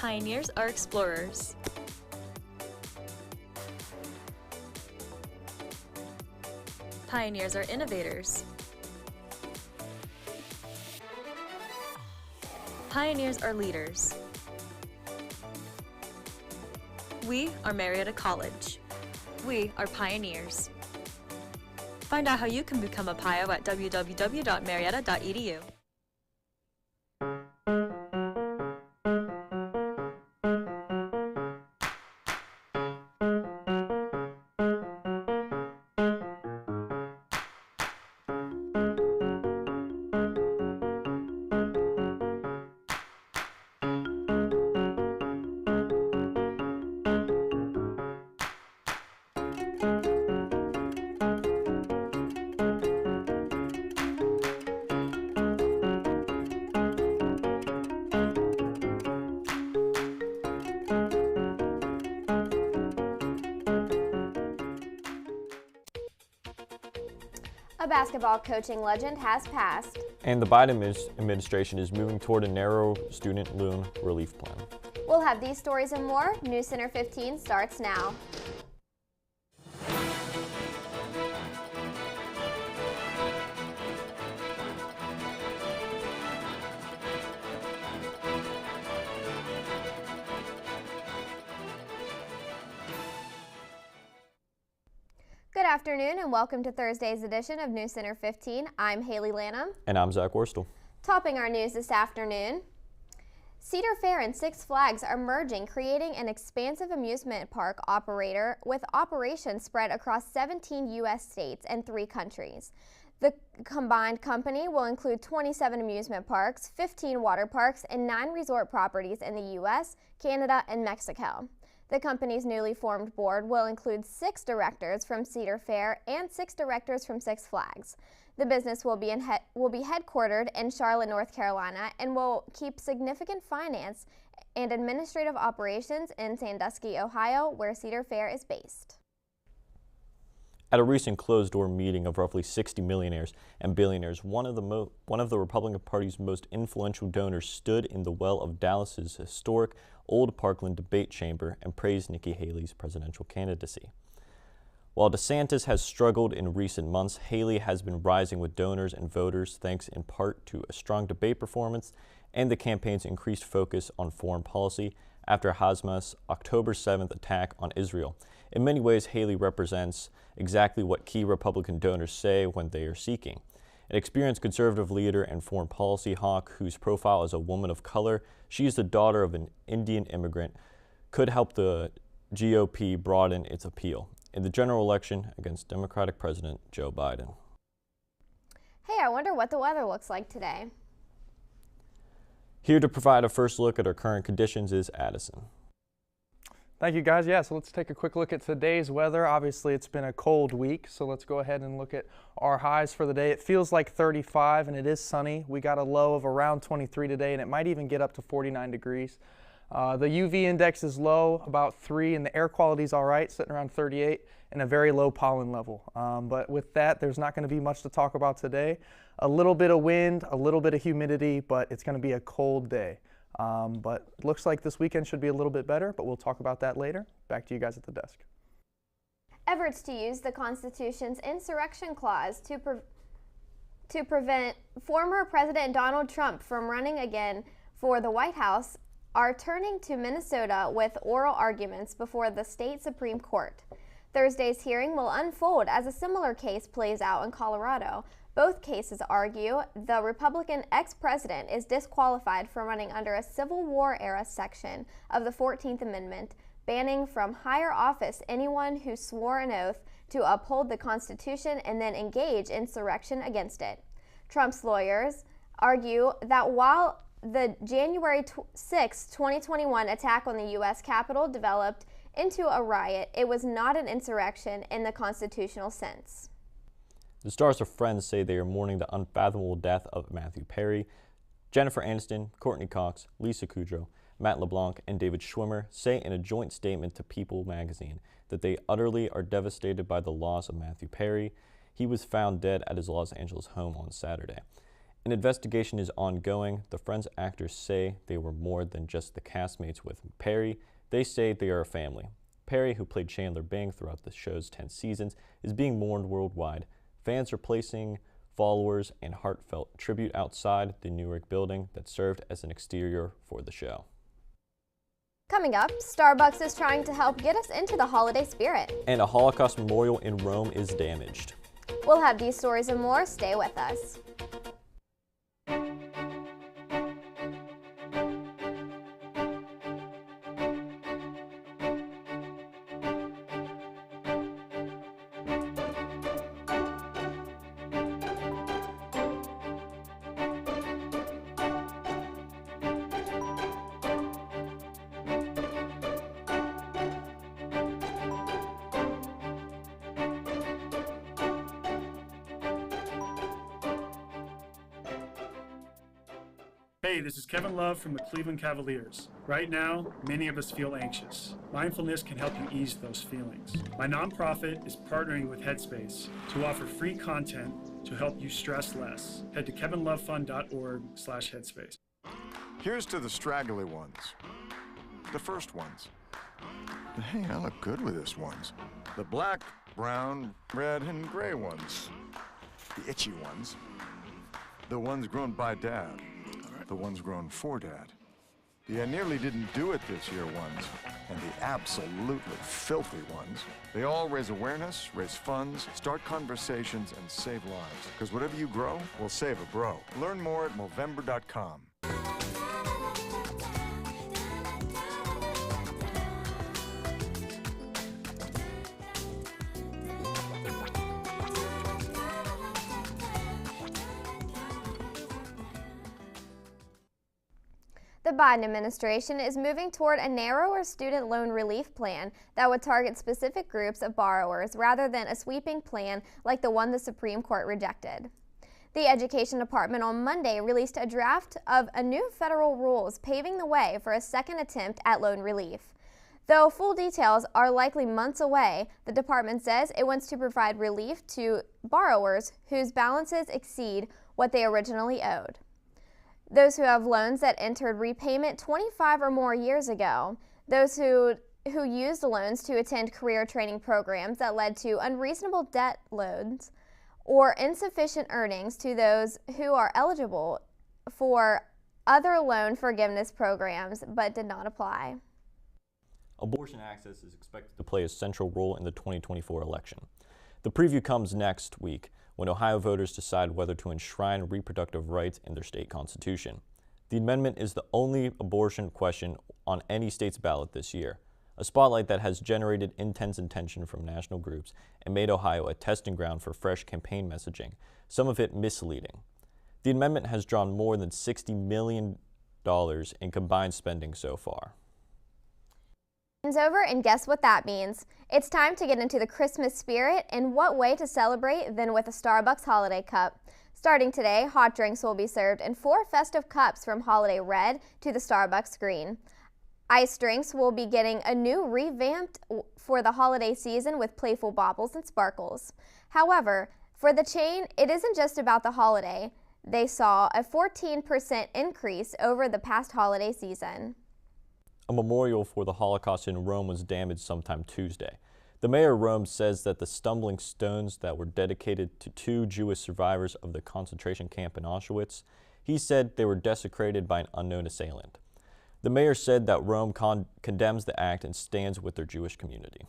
Pioneers are explorers. Pioneers are innovators. Pioneers are leaders. We are Marietta College. We are pioneers. Find out how you can become a PIO at www.marietta.edu. A basketball coaching legend has passed. And the Biden administration is moving toward a narrow student loan relief plan. We'll have these stories and more. News Center 15 starts now. Good afternoon and welcome to Thursday's edition of News Center 15. I'm Haley Lanham. And I'm Zach Worstel. Topping our news this afternoon, Cedar Fair and Six Flags are merging, creating an expansive amusement park operator with operations spread across 17 U.S. states and 3 countries. The combined company will include 27 amusement parks, 15 water parks, and 9 resort properties in the U.S., Canada, and Mexico. The company's newly formed board will include 6 directors from Cedar Fair and 6 directors from Six Flags. The business will be headquartered in Charlotte, North Carolina, and will keep significant finance and administrative operations in Sandusky, Ohio, where Cedar Fair is based. At a recent closed-door meeting of roughly 60 millionaires and billionaires, one of the Republican Party's most influential donors stood in the well of Dallas's historic Old Parkland debate chamber and praised Nikki Haley's presidential candidacy. While DeSantis has struggled in recent months, Haley has been rising with donors and voters thanks in part to a strong debate performance and the campaign's increased focus on foreign policy after Hamas's October 7th attack on Israel. In many ways, Haley represents exactly what key Republican donors say when they are seeking. An experienced conservative leader and foreign policy hawk whose profile as a woman of color, she is the daughter of an Indian immigrant, could help the GOP broaden its appeal in the general election against Democratic President Joe Biden. Hey, I wonder what the weather looks like today. Here to provide a first look at our current conditions is Addison. Thank you, guys. Yeah, so let's take a quick look at today's weather. Obviously, it's been a cold week, so let's go ahead and look at our highs for the day. It feels like 35, and it is sunny. We got a low of around 23 today, and it might even get up to 49 degrees. The UV index is low, about 3, and the air quality is all right, sitting around 38, and a very low pollen level. But with that, there's not going to be much to talk about today. A little bit of wind, a little bit of humidity, but it's going to be a cold day. But it looks like this weekend should be a little bit better, but we'll talk about that later. Back to you guys at the desk. Efforts to use the Constitution's insurrection clause to prevent former President Donald Trump from running again for the White House are turning to Minnesota with oral arguments before the state Supreme Court. Thursday's hearing will unfold as a similar case plays out in Colorado. Both cases argue the Republican ex-president is disqualified from running under a Civil War-era section of the 14th Amendment, banning from higher office anyone who swore an oath to uphold the Constitution and then engage in insurrection against it. Trump's lawyers argue that while the January 6, 2021 attack on the U.S. Capitol developed into a riot, it was not an insurrection in the constitutional sense. The stars of Friends say they are mourning the unfathomable death of Matthew Perry. Jennifer Aniston, Courtney Cox, Lisa Kudrow, Matt LeBlanc, and David Schwimmer say in a joint statement to People magazine that they utterly are devastated by the loss of Matthew Perry. He was found dead at his Los Angeles home on Saturday. An investigation is ongoing. The Friends actors say they were more than just the castmates with Perry. They say they are a family. Perry, who played Chandler Bing throughout the show's 10 seasons, is being mourned worldwide. Fans are placing followers and heartfelt tribute outside the Newark building that served as an exterior for the show. Coming up, Starbucks is trying to help get us into the holiday spirit. And a Holocaust memorial in Rome is damaged. We'll have these stories and more. Stay with us. Hey, this is Kevin Love from the Cleveland Cavaliers. Right now, many of us feel anxious. Mindfulness can help you ease those feelings. My nonprofit is partnering with Headspace to offer free content to help you stress less. Head to kevinlovefund.org/headspace. Here's to the straggly ones, the first ones. Hey, I look good with this ones. The black, brown, red, and gray ones. The itchy ones. The ones grown by Dad. The ones grown for Dad. The I nearly didn't do it this year ones, and the absolutely filthy ones. They all raise awareness, raise funds, start conversations, and save lives. Because whatever you grow will save a bro. Learn more at Movember.com. The Biden administration is moving toward a narrower student loan relief plan that would target specific groups of borrowers rather than a sweeping plan like the one the Supreme Court rejected. The Education Department on Monday released a draft of a new federal rules paving the way for a second attempt at loan relief. Though full details are likely months away, the department says it wants to provide relief to borrowers whose balances exceed what they originally owed. Those who have loans that entered repayment 25 or more years ago, those who used loans to attend career training programs that led to unreasonable debt loads, or insufficient earnings to those who are eligible for other loan forgiveness programs but did not apply. Abortion access is expected to play a central role in the 2024 election. The preview comes next week, when Ohio voters decide whether to enshrine reproductive rights in their state constitution. The amendment is the only abortion question on any state's ballot this year, a spotlight that has generated intense attention from national groups and made Ohio a testing ground for fresh campaign messaging, some of it misleading. The amendment has drawn more than $60 million in combined spending so far. It's over, and guess what that means? It's time to get into the Christmas spirit, and what way to celebrate than with a Starbucks Holiday Cup. Starting today, hot drinks will be served in 4 festive cups from Holiday Red to the Starbucks Green. Iced drinks will be getting a new revamped for the holiday season with playful baubles and sparkles. However, for the chain, it isn't just about the holiday. They saw a 14% increase over the past holiday season. A memorial for the Holocaust in Rome was damaged sometime Tuesday. The mayor of Rome says that the stumbling stones that were dedicated to 2 Jewish survivors of the concentration camp in Auschwitz, he said they were desecrated by an unknown assailant. The mayor said that Rome condemns the act and stands with their Jewish community.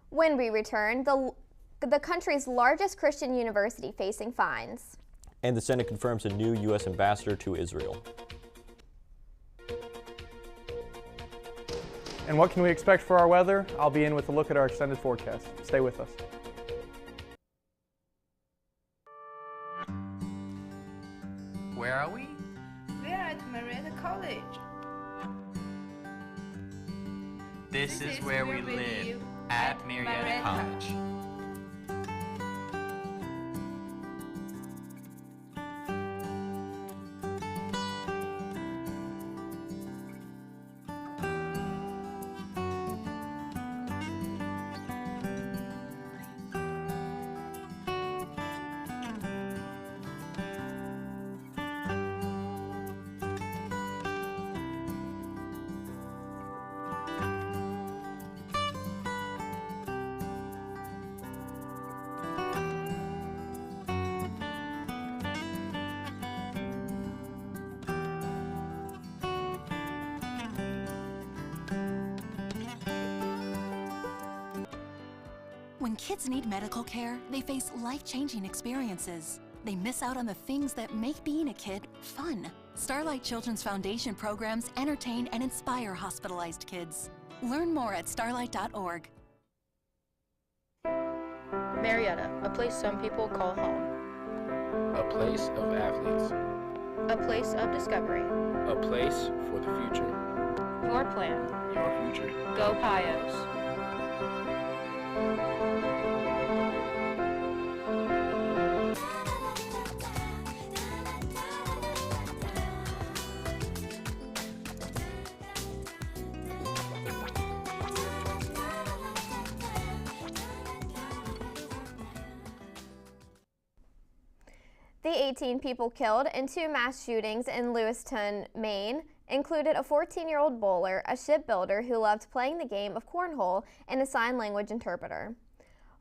When we return, the country's largest Christian university facing fines. And the Senate confirms a new U.S. ambassador to Israel. And what can we expect for our weather? I'll be in with a look at our extended forecast. Stay with us. Where are we? We are at Marietta College. This is where we live at Marietta College. When kids need medical care, they face life-changing experiences. They miss out on the things that make being a kid fun. Starlight Children's Foundation programs entertain and inspire hospitalized kids. Learn more at starlight.org. Marietta, a place some people call home. A place of athletes. A place of discovery. A place for the future. Your plan. Your future. Go Pios. The 18 people killed in 2 mass shootings in Lewiston, Maine, included a 14-year-old bowler, a shipbuilder who loved playing the game of cornhole, and a sign language interpreter.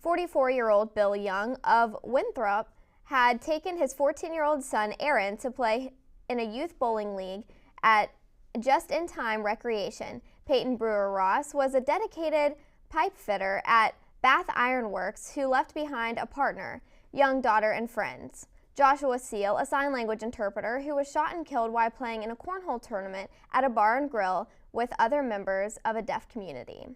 44-year-old Bill Young of Winthrop had taken his 14-year-old son Aaron to play in a youth bowling league at Just-in-Time Recreation. Peyton Brewer Ross was a dedicated pipe fitter at Bath Iron Works who left behind a partner, young daughter, and friends. Joshua Seal, a sign language interpreter who was shot and killed while playing in a cornhole tournament at a bar and grill with other members of a deaf community.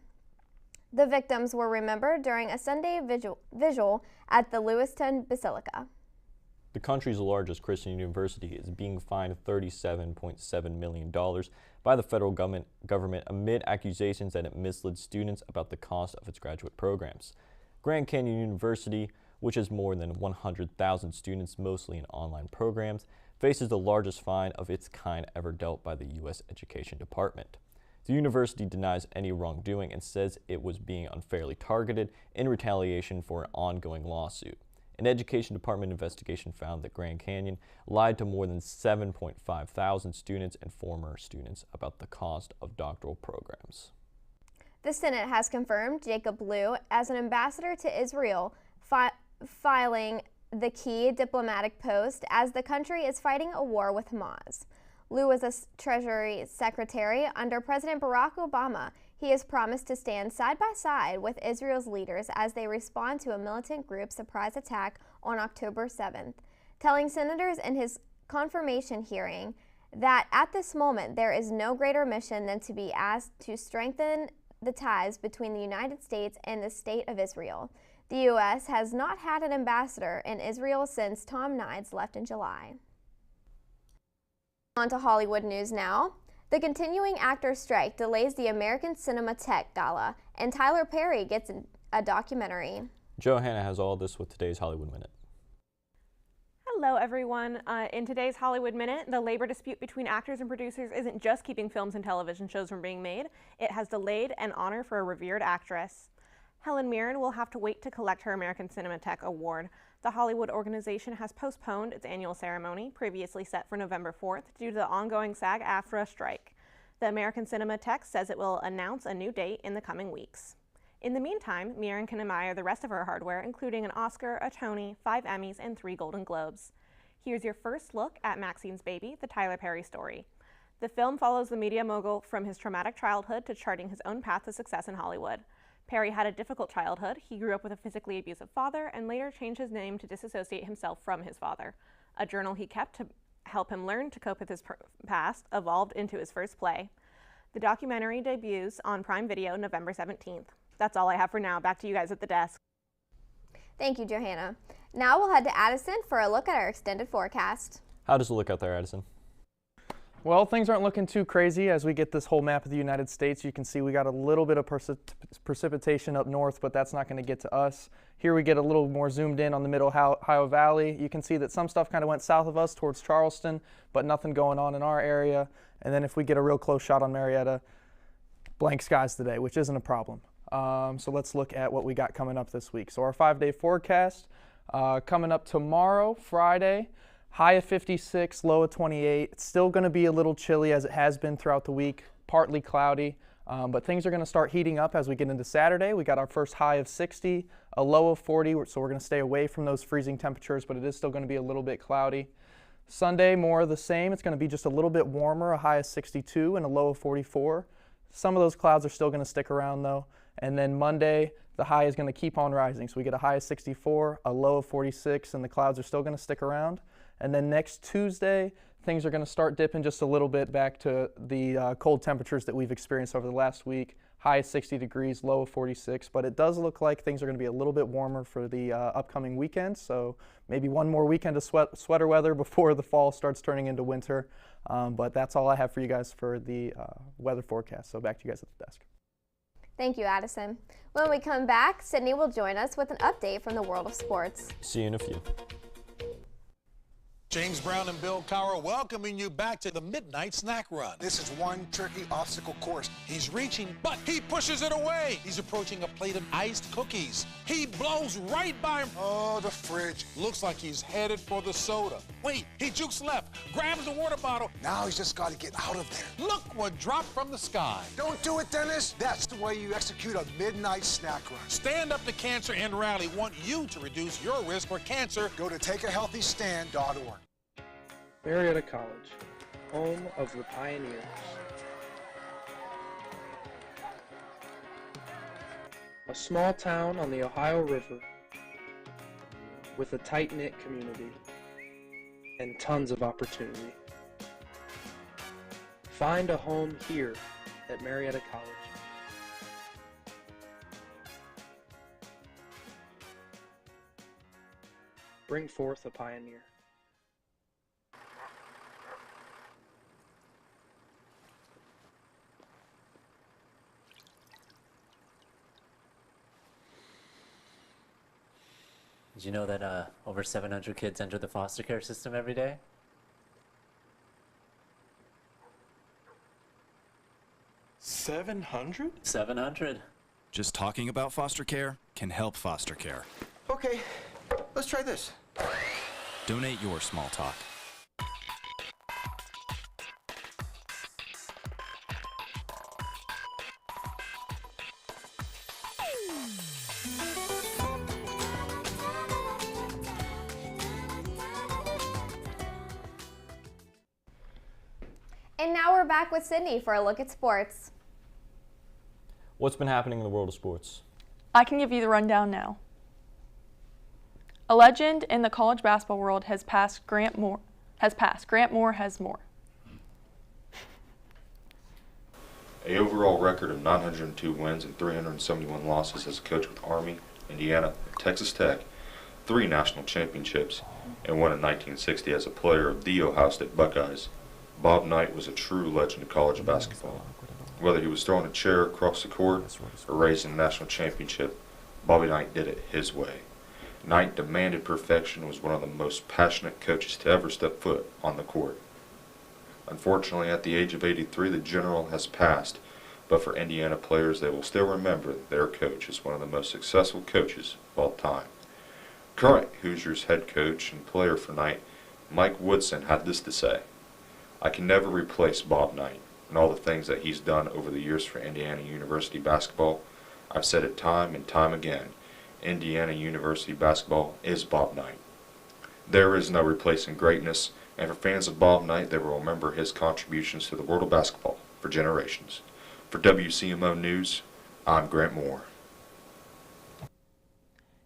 The victims were remembered during a Sunday vigil at the Lewiston Basilica. The country's largest Christian university is being fined $37.7 million by the federal government amid accusations that it misled students about the cost of its graduate programs. Grand Canyon University, which has more than 100,000 students, mostly in online programs, faces the largest fine of its kind ever dealt by the U.S. Education Department. The university denies any wrongdoing and says it was being unfairly targeted in retaliation for an ongoing lawsuit. An Education Department investigation found that Grand Canyon lied to more than 7.5 thousand students and former students about the cost of doctoral programs. The Senate has confirmed Jacob Lew as an ambassador to Israel, filing the key diplomatic post as the country is fighting a war with Hamas. Lew was a Treasury Secretary under President Barack Obama. He has promised to stand side by side with Israel's leaders as they respond to a militant group surprise attack on October 7th, telling senators in his confirmation hearing that at this moment there is no greater mission than to be asked to strengthen the ties between the United States and the State of Israel. The U.S. has not had an ambassador in Israel since Tom Nides left in July. On to Hollywood news now. The continuing actors' strike delays the American Cinematheque Gala, and Tyler Perry gets a documentary. Johanna has all this with today's Hollywood Minute. Hello everyone. In today's Hollywood Minute, the labor dispute between actors and producers isn't just keeping films and television shows from being made, it has delayed an honor for a revered actress. Helen Mirren will have to wait to collect her American Cinematheque Award. The Hollywood organization has postponed its annual ceremony, previously set for November 4th, due to the ongoing SAG-AFTRA strike. The American Cinematheque says it will announce a new date in the coming weeks. In the meantime, Mirren can admire the rest of her hardware, including an Oscar, a Tony, 5 Emmys, and 3 Golden Globes. Here's your first look at Maxine's Baby, the Tyler Perry story. The film follows the media mogul from his traumatic childhood to charting his own path to success in Hollywood. Perry had a difficult childhood. He grew up with a physically abusive father and later changed his name to disassociate himself from his father. A journal he kept to help him learn to cope with his past evolved into his first play. The documentary debuts on Prime Video November 17th. That's all I have for now. Back to you guys at the desk. Thank you, Johanna. Now we'll head to Addison for a look at our extended forecast. How does it look out there, Addison? Well, things aren't looking too crazy as we get this whole map of the United States. You can see we got a little bit of precipitation up north, but that's not going to get to us. Here we get a little more zoomed in on the middle Ohio Valley. You can see that some stuff kind of went south of us towards Charleston, but nothing going on in our area. And then if we get a real close shot on Marietta, blank skies today, which isn't a problem. So let's look at what we got coming up this week. So our 5-day forecast coming up tomorrow, Friday. High of 56, low of 28. It's still going to be a little chilly as it has been throughout the week, partly cloudy, but things are going to start heating up as we get into Saturday. We got our first high of 60, a low of 40, so we're going to stay away from those freezing temperatures, but it is still going to be a little bit cloudy. Sunday, more of the same. It's going to be just a little bit warmer, a high of 62 and a low of 44. Some of those clouds are still going to stick around though. And then Monday, the high is going to keep on rising. So we get a high of 64, a low of 46, and the clouds are still going to stick around. And then next Tuesday, things are going to start dipping just a little bit back to the cold temperatures that we've experienced over the last week. High of 60 degrees, low of 46, but it does look like things are going to be a little bit warmer for the upcoming weekend. So maybe one more weekend of sweater weather before the fall starts turning into winter. But that's all I have for you guys for the weather forecast. So back to you guys at the desk. Thank you, Addison. When we come back, Sydney will join us with an update from the world of sports. See you in a few. James Brown and Bill Cowher welcoming you back to the Midnight Snack Run. This is one tricky obstacle course. He's reaching, but he pushes it away. He's approaching a plate of iced cookies. He blows right by him. Oh, the fridge. Looks like he's headed for the soda. Wait, he jukes left, grabs the water bottle. Now he's just got to get out of there. Look what dropped from the sky. Don't do it, Dennis. That's the way you execute a Midnight Snack Run. Stand Up to Cancer and Rally want you to reduce your risk for cancer. Go to takeahealthystand.org. Marietta College, home of the pioneers. A small town on the Ohio River with a tight-knit community and tons of opportunity. Find a home here at Marietta College. Bring forth a pioneer. Did you know that over 700 kids enter the foster care system every day? $700? 700. Just talking about foster care can help foster care. Okay, let's try this. Donate your small talk. And now we're back with Sydney for a look at sports. What's been happening in the world of sports? I can give you the rundown now. A legend in the college basketball world has passed. Grant Moore has more. A overall record of 902 wins and 371 losses as a coach with Army, Indiana, and Texas Tech, 3 national championships, and one in 1960 as a player of the Ohio State Buckeyes. Bob Knight was a true legend of college basketball. Whether he was throwing a chair across the court or raising a national championship, Bobby Knight did it his way. Knight demanded perfection and was one of the most passionate coaches to ever step foot on the court. Unfortunately, at the age of 83, the general has passed, but for Indiana players, they will still remember their coach as one of the most successful coaches of all time. Current Hoosiers head coach and player for Knight, Mike Woodson, had this to say: "I can never replace Bob Knight and all the things that he's done over the years for Indiana University basketball. I've said it time and time again. Indiana University basketball is Bob Knight. There is no replacing greatness, and for fans of Bob Knight, they will remember his contributions to the world of basketball for generations." For WCMO News, I'm Grant Moore.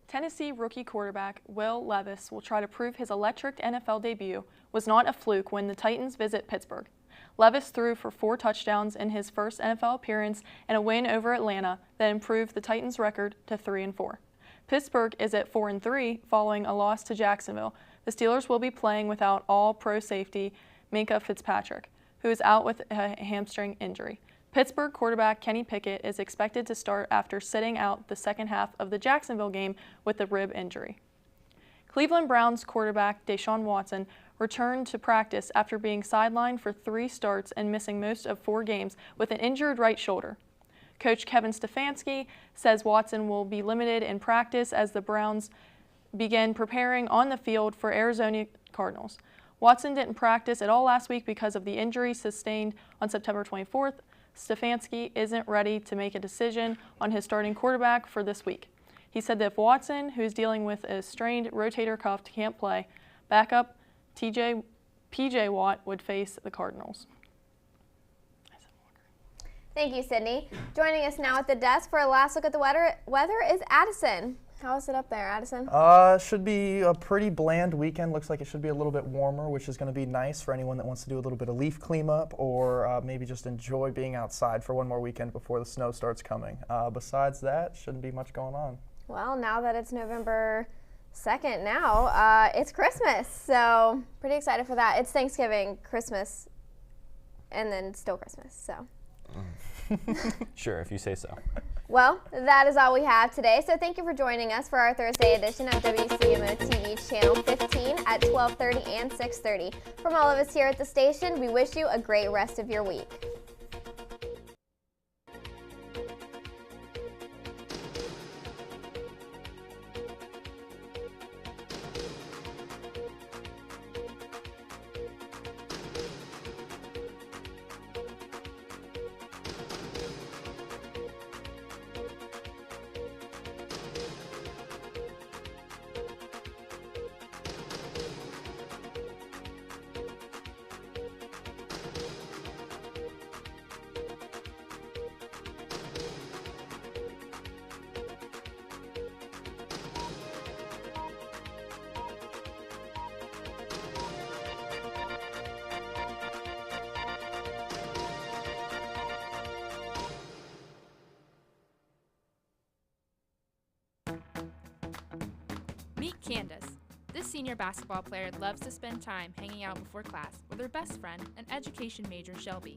Tennessee rookie quarterback Will Levis will try to prove his electric NFL debut was not a fluke when the Titans visit Pittsburgh. Levis threw for 4 touchdowns in his first NFL appearance and a win over Atlanta that improved the Titans' record to 3-4. Pittsburgh is at 4-3 following a loss to Jacksonville. The Steelers will be playing without all-pro safety Minkah Fitzpatrick, who is out with a hamstring injury. Pittsburgh quarterback Kenny Pickett is expected to start after sitting out the second half of the Jacksonville game with a rib injury. Cleveland Browns quarterback Deshaun Watson returned to practice after being sidelined for 3 starts and missing most of 4 games with an injured right shoulder. Coach Kevin Stefanski says Watson will be limited in practice as the Browns begin preparing on the field for Arizona Cardinals. Watson didn't practice at all last week because of the injury sustained on September 24th. Stefanski isn't ready to make a decision on his starting quarterback for this week. He said that if Watson, who's dealing with a strained rotator cuff, can't play, backup PJ Watt would face the Cardinals. Thank you, Sydney. Joining us now at the desk for a last look at the weather is Addison. How is it up there, Addison? Should be a pretty bland weekend. Looks like it should be a little bit warmer, which is going to be nice for anyone that wants to do a little bit of leaf cleanup or maybe just enjoy being outside for one more weekend before the snow starts coming. Besides that, shouldn't be much going on. Well, now that it's November 2nd now, it's Christmas, so pretty excited for that. It's Thanksgiving, Christmas, and then still Christmas, so. Sure, if you say so. Well, that is all we have today, so thank you for joining us for our Thursday edition of WCMO TV Channel 15 at 12:30 and 6:30. From all of us here at the station, we wish you a great rest of your week. Meet Candace. This senior basketball player loves to spend time hanging out before class with her best friend and education major Shelby.